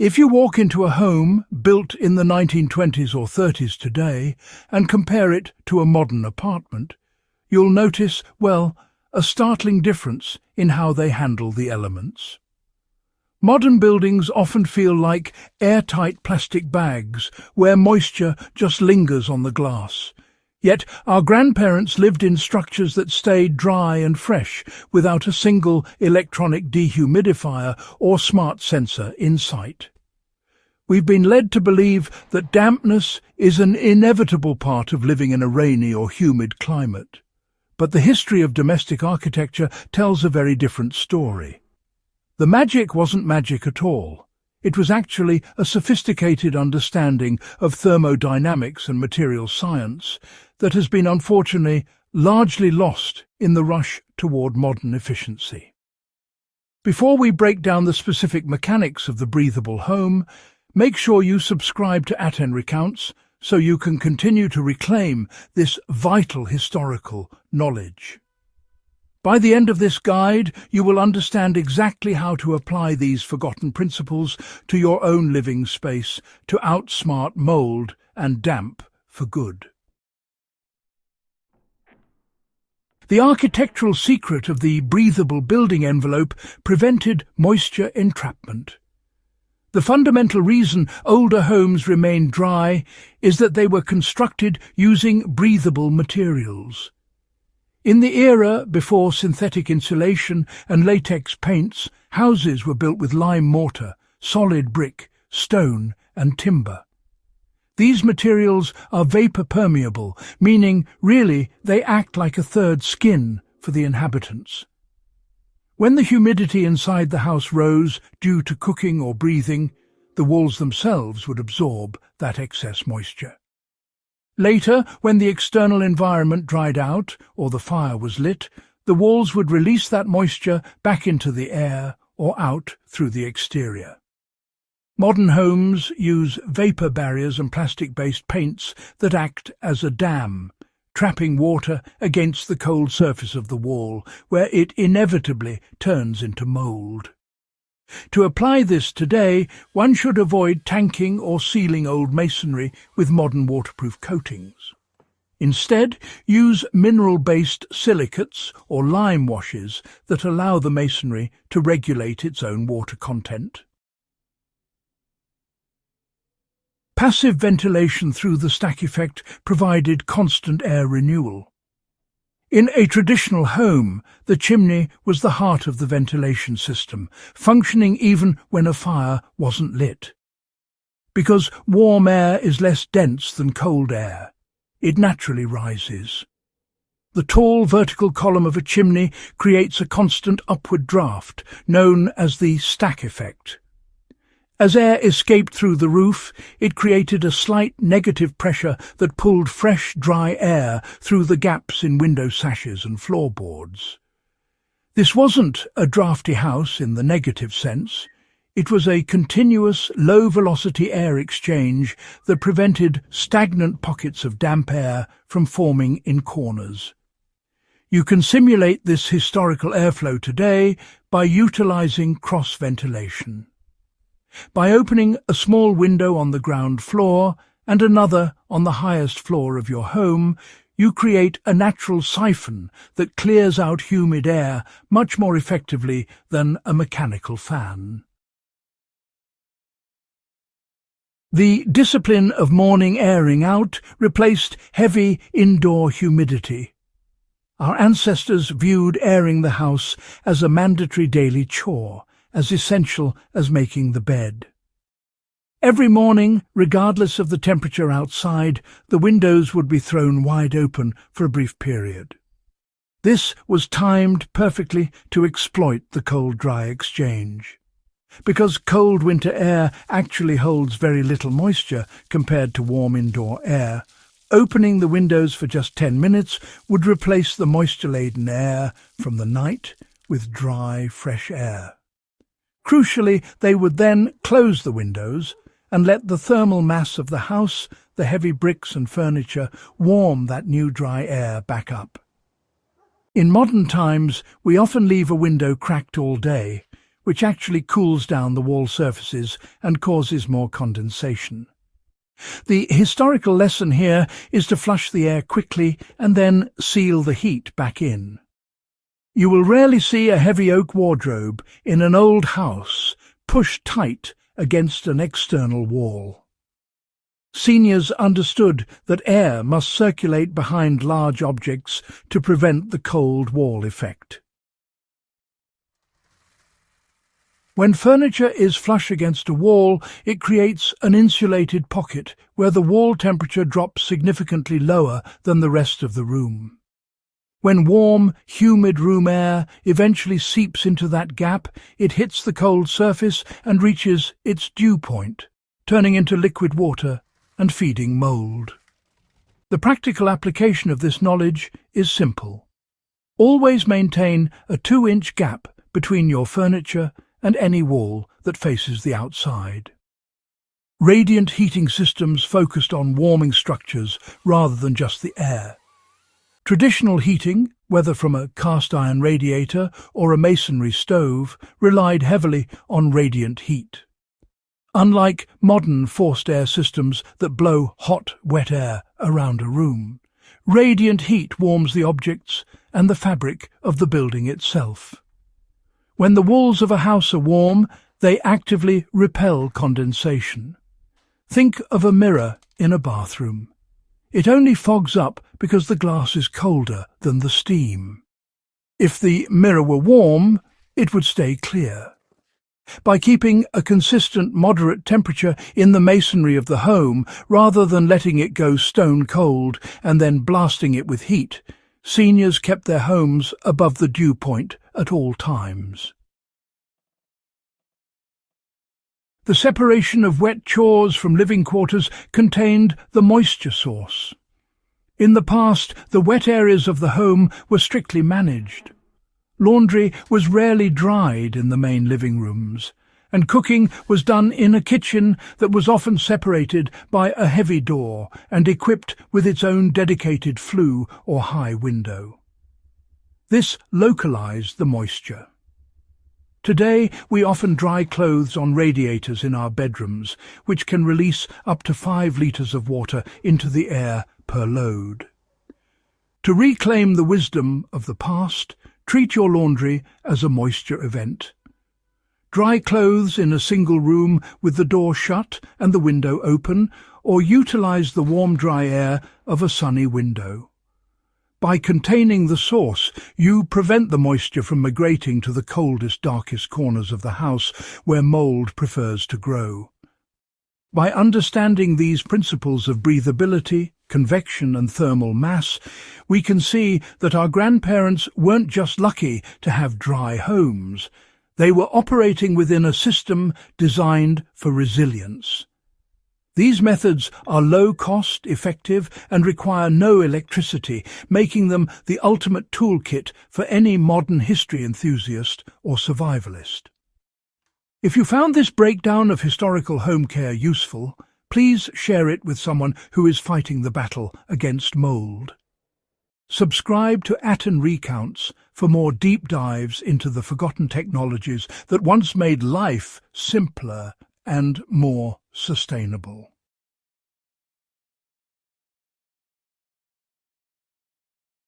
If you walk into a home built in the 1920s or 30s today and compare it to a modern apartment, you'll notice, well, a startling difference in how they handle the elements. Modern buildings often feel like airtight plastic bags where moisture just lingers on the glass. Yet our grandparents lived in structures that stayed dry and fresh without a single electronic dehumidifier or smart sensor in sight. We've been led to believe that dampness is an inevitable part of living in a rainy or humid climate. But the history of domestic architecture tells a very different story. The magic wasn't magic at all. It was actually a sophisticated understanding of thermodynamics and material science that has been unfortunately largely lost in the rush toward modern efficiency. Before we break down the specific mechanics of the breathable home, make sure you subscribe to Atten Recounts so you can continue to reclaim this vital historical knowledge. By the end of this guide, you will understand exactly how to apply these forgotten principles to your own living space to outsmart mold and damp for good. The architectural secret of the breathable building envelope prevented moisture entrapment. The fundamental reason older homes remain dry is that they were constructed using breathable materials. In the era before synthetic insulation and latex paints, houses were built with lime mortar, solid brick, stone and timber. These materials are vapor-permeable, meaning really they act like a third skin for the inhabitants. When the humidity inside the house rose due to cooking or breathing, the walls themselves would absorb that excess moisture. Later, when the external environment dried out or the fire was lit, the walls would release that moisture back into the air or out through the exterior. Modern homes use vapor barriers and plastic-based paints that act as a dam, trapping water against the cold surface of the wall, where it inevitably turns into mold. To apply this today, one should avoid tanking or sealing old masonry with modern waterproof coatings. Instead, use mineral-based silicates or lime washes that allow the masonry to regulate its own water content. Passive ventilation through the stack effect provided constant air renewal. In a traditional home, the chimney was the heart of the ventilation system, functioning even when a fire wasn't lit. Because warm air is less dense than cold air, it naturally rises. The tall vertical column of a chimney creates a constant upward draft, known as the stack effect. As air escaped through the roof, it created a slight negative pressure that pulled fresh, dry air through the gaps in window sashes and floorboards. This wasn't a drafty house in the negative sense. It was a continuous, low-velocity air exchange that prevented stagnant pockets of damp air from forming in corners. You can simulate this historical airflow today by utilizing cross-ventilation. By opening a small window on the ground floor and another on the highest floor of your home, you create a natural siphon that clears out humid air much more effectively than a mechanical fan. The discipline of morning airing out replaced heavy indoor humidity. Our ancestors viewed airing the house as a mandatory daily chore, as essential as making the bed. Every morning, regardless of the temperature outside, the windows would be thrown wide open for a brief period. This was timed perfectly to exploit the cold-dry exchange. Because cold winter air actually holds very little moisture compared to warm indoor air, opening the windows for just 10 minutes would replace the moisture-laden air from the night with dry, fresh air. Crucially, they would then close the windows and let the thermal mass of the house, the heavy bricks and furniture, warm that new dry air back up. In modern times, we often leave a window cracked all day, which actually cools down the wall surfaces and causes more condensation. The historical lesson here is to flush the air quickly and then seal the heat back in. You will rarely see a heavy oak wardrobe in an old house pushed tight against an external wall. Seniors understood that air must circulate behind large objects to prevent the cold wall effect. When furniture is flush against a wall, it creates an insulated pocket where the wall temperature drops significantly lower than the rest of the room. When warm, humid room air eventually seeps into that gap, it hits the cold surface and reaches its dew point, turning into liquid water and feeding mold. The practical application of this knowledge is simple. Always maintain a 2-inch gap between your furniture and any wall that faces the outside. Radiant heating systems focused on warming structures rather than just the air. Traditional heating, whether from a cast-iron radiator or a masonry stove, relied heavily on radiant heat. Unlike modern forced air systems that blow hot, wet air around a room, radiant heat warms the objects and the fabric of the building itself. When the walls of a house are warm, they actively repel condensation. Think of a mirror in a bathroom. It only fogs up because the glass is colder than the steam. If the mirror were warm, it would stay clear. By keeping a consistent, moderate temperature in the masonry of the home, rather than letting it go stone cold and then blasting it with heat, seniors kept their homes above the dew point at all times. The separation of wet chores from living quarters contained the moisture source. In the past, the wet areas of the home were strictly managed. Laundry was rarely dried in the main living rooms, and cooking was done in a kitchen that was often separated by a heavy door and equipped with its own dedicated flue or high window. This localized the moisture. Today, we often dry clothes on radiators in our bedrooms, which can release up to 5 litres of water into the air per load. To reclaim the wisdom of the past, treat your laundry as a moisture event. Dry clothes in a single room with the door shut and the window open, or utilize the warm, dry air of a sunny window. By containing the source, you prevent the moisture from migrating to the coldest, darkest corners of the house where mold prefers to grow. By understanding these principles of breathability, convection and thermal mass, we can see that our grandparents weren't just lucky to have dry homes. They were operating within a system designed for resilience. These methods are low-cost, effective, and require no electricity, making them the ultimate toolkit for any modern history enthusiast or survivalist. If you found this breakdown of historical home care useful, please share it with someone who is fighting the battle against mold. Subscribe to Atten Recounts for more deep dives into the forgotten technologies that once made life simpler and more sustainable.